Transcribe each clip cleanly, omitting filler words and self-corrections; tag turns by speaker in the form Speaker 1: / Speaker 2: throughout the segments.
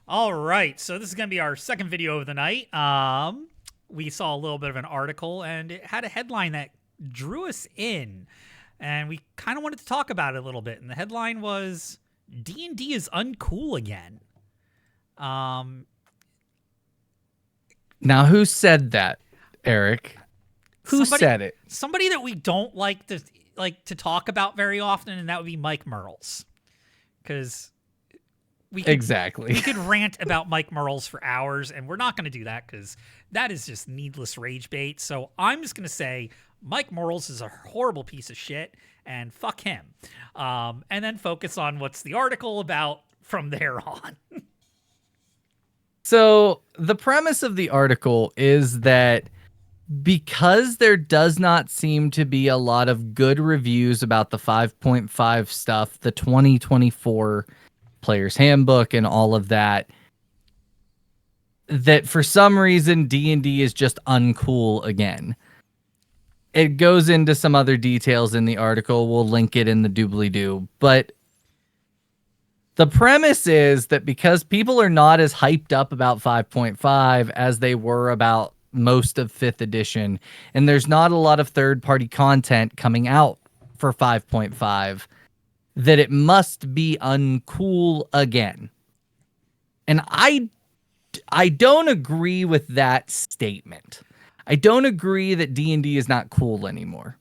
Speaker 1: All right, so this is going to be our second video of the night. We saw a little bit of an article, and it had a headline that drew us in, and we kind of wanted to talk about it a little bit. And the headline was "D&D is uncool again." Um,
Speaker 2: Now, who said that, Eric? Who said it?
Speaker 1: Somebody that we don't like to talk about very often, and that would be Mike Mearls, because we could rant about Mike Mearls for hours, and we're not going to do that because that is just needless rage bait. So I'm just going to say Mike Mearls is a horrible piece of shit, and fuck him. And then focus on what's the article about from there on.
Speaker 2: So the premise of the article is that because there does not seem to be a lot of good reviews about the 5.5 stuff, the 2024 Player's Handbook and all of that, that for some reason D&D is just uncool again. It goes into some other details in the article. We'll link it in the doobly-doo. But the premise is that because people are not as hyped up about 5.5 as they were about most of 5th edition, and there's not a lot of third-party content coming out for 5.5, that it must be uncool again. And I don't agree with that statement. I don't agree that D&D is not cool anymore.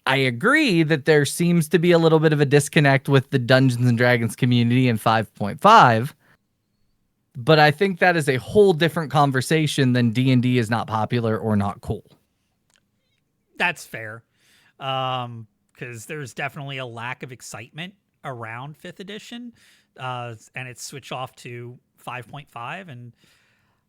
Speaker 2: I agree that there seems to be a little bit of a disconnect with the Dungeons and Dragons community in 5.5, but I think that is a whole different conversation than D&D is not popular or not cool.
Speaker 1: That's fair. Because there's definitely a lack of excitement around 5th edition, and it's switched off to 5.5. And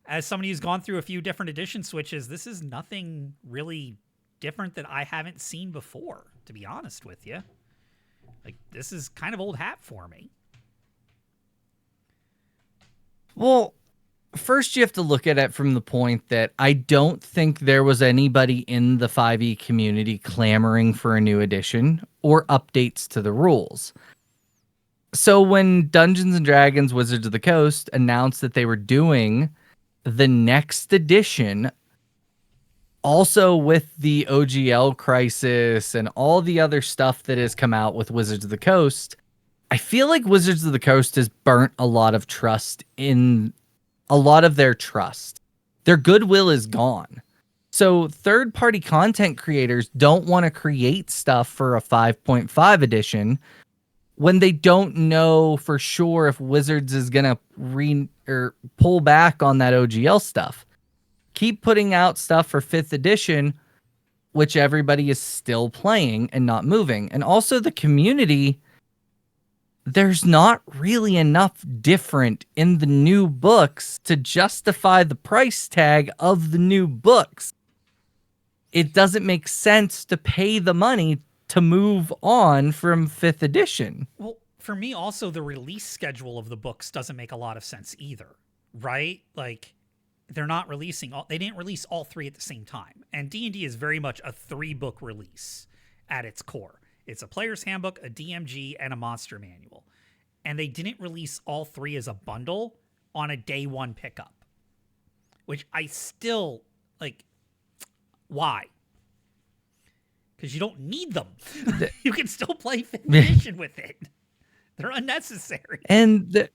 Speaker 1: as somebody who's gone through a few different edition switches, this is nothing really different that I haven't seen before, to be honest with you. Like, this is kind of old hat for me.
Speaker 2: Well, first you have to look at it from the point that I don't think there was anybody in the 5e community clamoring for a new edition or updates to the rules. So when Dungeons and Dragons Wizards of the Coast announced that they were doing the next edition, also with the OGL crisis and all the other stuff that has come out with Wizards of the Coast, I feel like Wizards of the Coast has burnt a lot of trust in a lot of their trust. Their goodwill is gone. So third-party content creators don't want to create stuff for a 5.5 edition when they don't know for sure if Wizards is going to pull back on that OGL stuff. Keep putting out stuff for 5th edition, which everybody is still playing and not moving. And also the community, there's not really enough different in the new books to justify the price tag of the new books. It doesn't make sense to pay the money to move on from 5th edition.
Speaker 1: Well, for me also, the release schedule of the books doesn't make a lot of sense either, right? Like, they're not releasing they didn't release all 3 at the same time. And D&D is very much a 3-book release at its core. It's a player's handbook, a DMG, and a monster manual. And they didn't release all 3 as a bundle on a day 1 pickup, which I still, like, why? Because you don't need them. You can still play 5th edition with it. They're unnecessary.
Speaker 2: And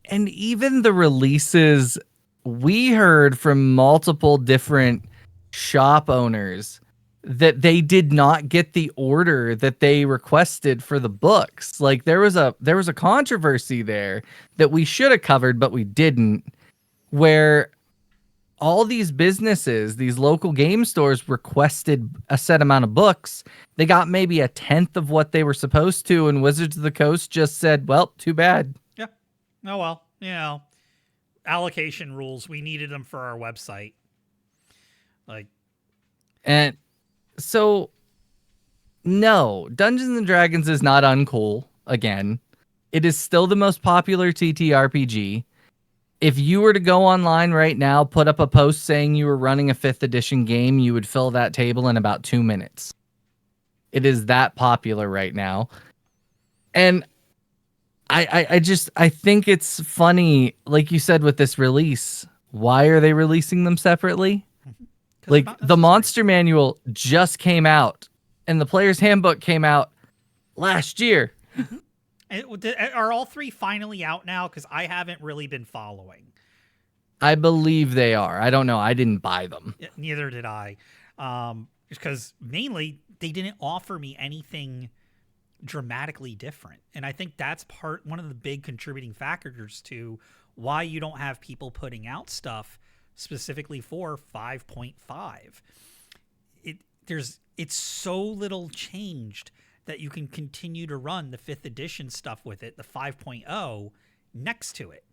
Speaker 2: even the releases, we heard from multiple different shop owners that they did not get the order that they requested for the books. Like there was a controversy there that we should have covered, but we didn't, where all these businesses, these local game stores requested a set amount of books. They got maybe a 10th of what they were supposed to, and Wizards of the Coast just said, well, too bad.
Speaker 1: Yeah. Oh, well, you know, allocation rules. We needed them for our website.
Speaker 2: And so, no, Dungeons and Dragons is not uncool again. It is still the most popular TTRPG. If you were to go online right now, put up a post saying you were running a 5th edition game, you would fill that table in about 2 minutes. It is that popular right now. And I think it's funny, like you said, with this release. Why are they releasing them separately?
Speaker 1: Because they're
Speaker 2: Like
Speaker 1: not
Speaker 2: the
Speaker 1: necessary.
Speaker 2: monster manual just came out and the player's handbook came out last year.
Speaker 1: Are all three finally out now? Because I haven't really been following.
Speaker 2: I believe they are. I don't know. I didn't buy them.
Speaker 1: Neither did I. Because mainly they didn't offer me anything dramatically different. And I think that's one of the big contributing factors to why you don't have people putting out stuff specifically for 5.5. It's so little changed that you can continue to run the 5th edition stuff with it, the 5.0 next to it.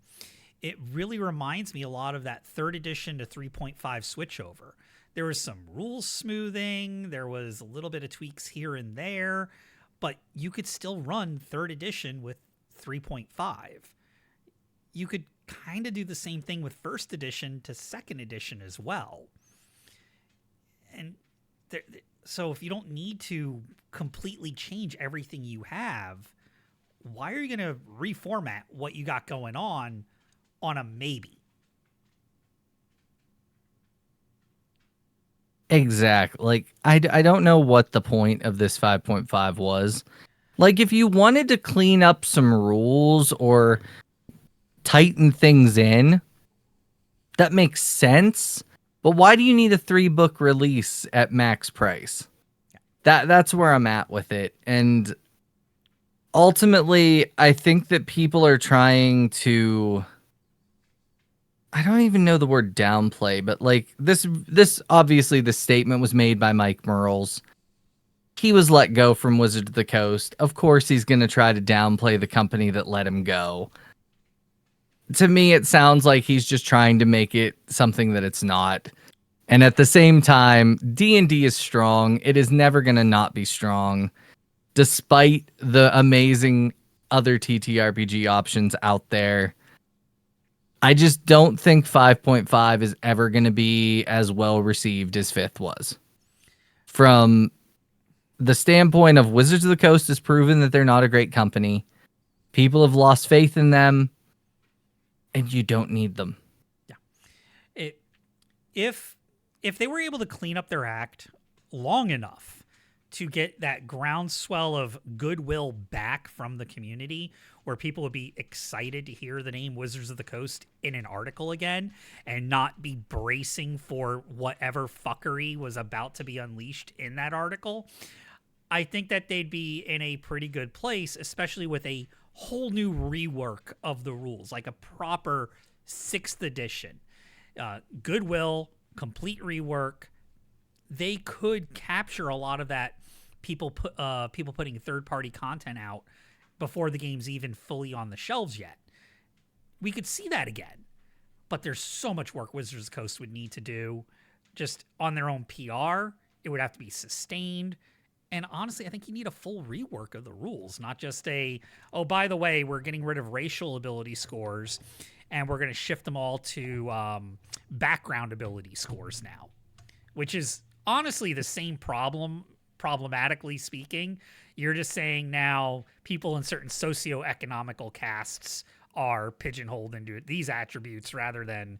Speaker 1: It really reminds me a lot of that 3rd edition to 3.5 switchover. There was some rules smoothing, there was a little bit of tweaks here and there, but you could still run 3rd edition with 3.5. You could kind of do the same thing with 1st edition to 2nd edition as well. And so if you don't need to completely change everything you have, why are you going to reformat what you got going on a maybe?
Speaker 2: Exactly. Like I don't know what the point of this 5.5 was. Like if you wanted to clean up some rules or tighten things in, that makes sense. But why do you need a 3-book release at max price? That's where I'm at with it. And ultimately, I think that people are trying to, I don't even know the word downplay, but like this obviously the statement was made by Mike Mearls. He was let go from Wizards of the Coast. Of course he's going to try to downplay the company that let him go. To me, it sounds like he's just trying to make it something that it's not. And at the same time, D&D is strong. It is never going to not be strong, despite the amazing other TTRPG options out there. I just don't think 5.5 is ever going to be as well received as 5th was. From the standpoint of Wizards of the Coast has proven that they're not a great company. People have lost faith in them. And you don't need them.
Speaker 1: Yeah. If they were able to clean up their act long enough to get that groundswell of goodwill back from the community, where people would be excited to hear the name Wizards of the Coast in an article again and not be bracing for whatever fuckery was about to be unleashed in that article, I think that they'd be in a pretty good place, especially with a whole new rework of the rules, like a proper 6th edition. Goodwill, complete rework. They could capture a lot of that people putting third-party content out before the game's even fully on the shelves yet. We could see that again. But there's so much work Wizards of the Coast would need to do just on their own PR. It would have to be sustained. And honestly, I think you need a full rework of the rules, not just oh, by the way, we're getting rid of racial ability scores and we're going to shift them all to background ability scores now, which is honestly the same problem, problematically speaking. You're just saying now people in certain socioeconomical castes are pigeonholed into these attributes rather than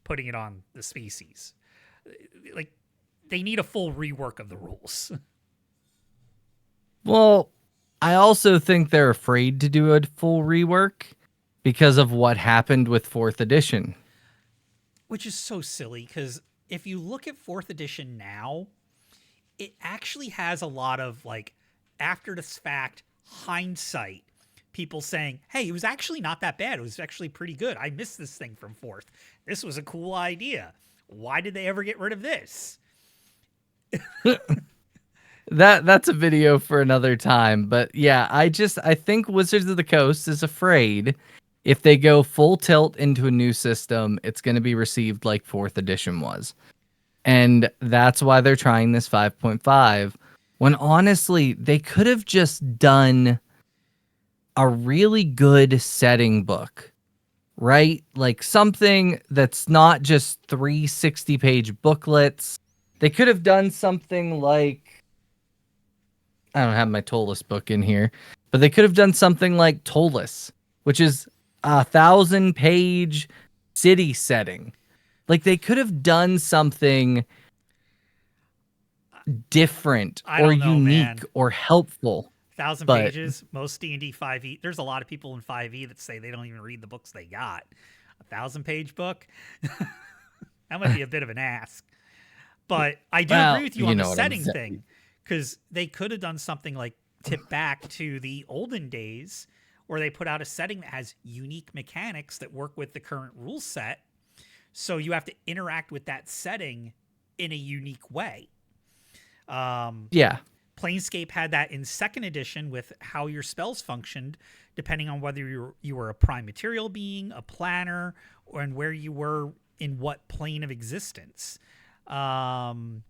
Speaker 1: putting it on the species. Like, they need a full rework of the rules.
Speaker 2: Well, I also think they're afraid to do a full rework because of what happened with 4th edition.
Speaker 1: Which is so silly, because if you look at 4th edition now, it actually has a lot of, like, after this fact, hindsight, people saying, hey, it was actually not that bad. It was actually pretty good. I missed this thing from 4th. This was a cool idea. Why did they ever get rid of this?
Speaker 2: That's a video for another time. But yeah, I think Wizards of the Coast is afraid if they go full tilt into a new system, it's going to be received like 4th edition was. And that's why they're trying this 5.5, when honestly, they could have just done a really good setting book, right? Like something that's not just 360-page booklets. They could have done something like, I don't have my Tolus book in here, but they could have done something like Tolus, which is a 1,000-page city setting. Like they could have done something different
Speaker 1: I
Speaker 2: or
Speaker 1: don't know,
Speaker 2: unique
Speaker 1: man.
Speaker 2: or helpful.
Speaker 1: 1,000
Speaker 2: But
Speaker 1: pages, most D&D 5e. There's a lot of people in 5e that say they don't even read the books they got. 1,000-page book? That might be a bit of an ask. But I do agree with you on the setting thing, because they could have done something like tip back to the olden days where they put out a setting that has unique mechanics that work with the current rule set. So you have to interact with that setting in a unique way.
Speaker 2: Yeah.
Speaker 1: Planescape had that in second edition with how your spells functioned, depending on whether you were a prime material being, a planner, or and where you were in what plane of existence. Dragonlance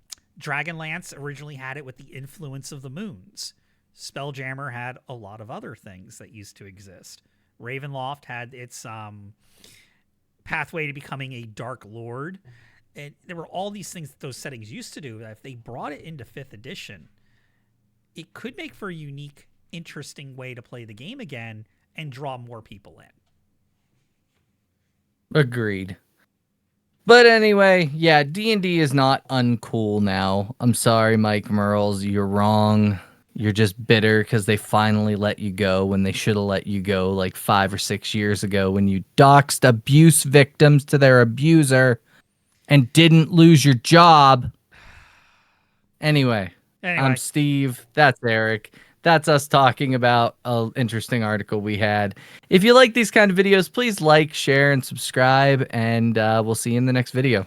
Speaker 1: originally had it with the influence of the moons. Spelljammer had a lot of other things that used to exist. Ravenloft had its pathway to becoming a Dark Lord. And there were all these things that those settings used to do. That if they brought it into 5th edition, it could make for a unique, interesting way to play the game again and draw more people in.
Speaker 2: Agreed. But anyway, yeah, D&D is not uncool now. I'm sorry, Mike Mearls, you're wrong. You're just bitter because they finally let you go when they should have let you go like 5 or 6 years ago when you doxed abuse victims to their abuser and didn't lose your job. Anyway, I'm Steve. That's Eric. That's us talking about an interesting article we had. If you like these kind of videos, please like, share, and subscribe, and we'll see you in the next video.